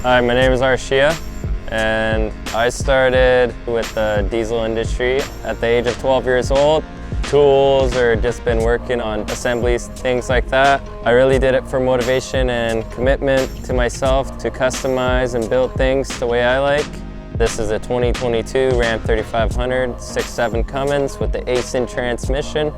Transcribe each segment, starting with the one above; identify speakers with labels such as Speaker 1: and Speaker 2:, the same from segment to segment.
Speaker 1: Hi, my name is Arshia, and I started with the diesel industry at the age of 12 years old. Tools or just been working on assemblies, things like that. I really did it for motivation and commitment to myself to customize and build things the way I like. This is a 2022 Ram 3500 6.7 Cummins with the ACEN transmission,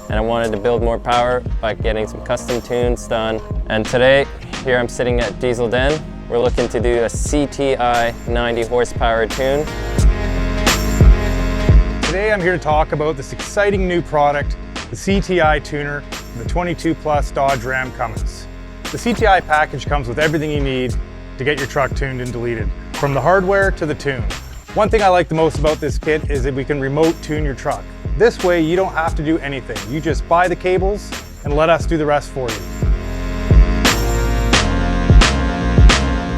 Speaker 1: and I wanted to build more power by getting some custom tunes done. And today, here I'm sitting at Diesel Den. We're looking to do a CTI 90 horsepower tune.
Speaker 2: Today I'm here to talk about this exciting new product, the CTI Tuner, the 22 Plus Dodge Ram Cummins. The CTI package comes with everything you need to get your truck tuned and deleted, from the hardware to the tune. One thing I like the most about this kit is that we can remote tune your truck. This way you don't have to do anything. You just buy the cables and let us do the rest for you.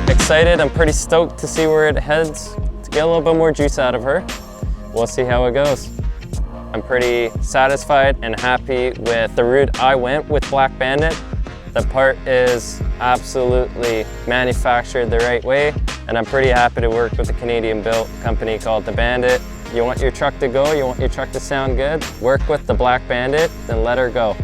Speaker 1: Excited, I'm pretty stoked to see where it heads, to get a little bit more juice out of her. We'll see how it goes. I'm pretty satisfied and happy with the route I went with Black Bandit. The part is absolutely manufactured the right way, and I'm pretty happy to work with a Canadian-built company called the Bandit. You want your truck to go, you want your truck to sound good, work with the Black Bandit, then let her go.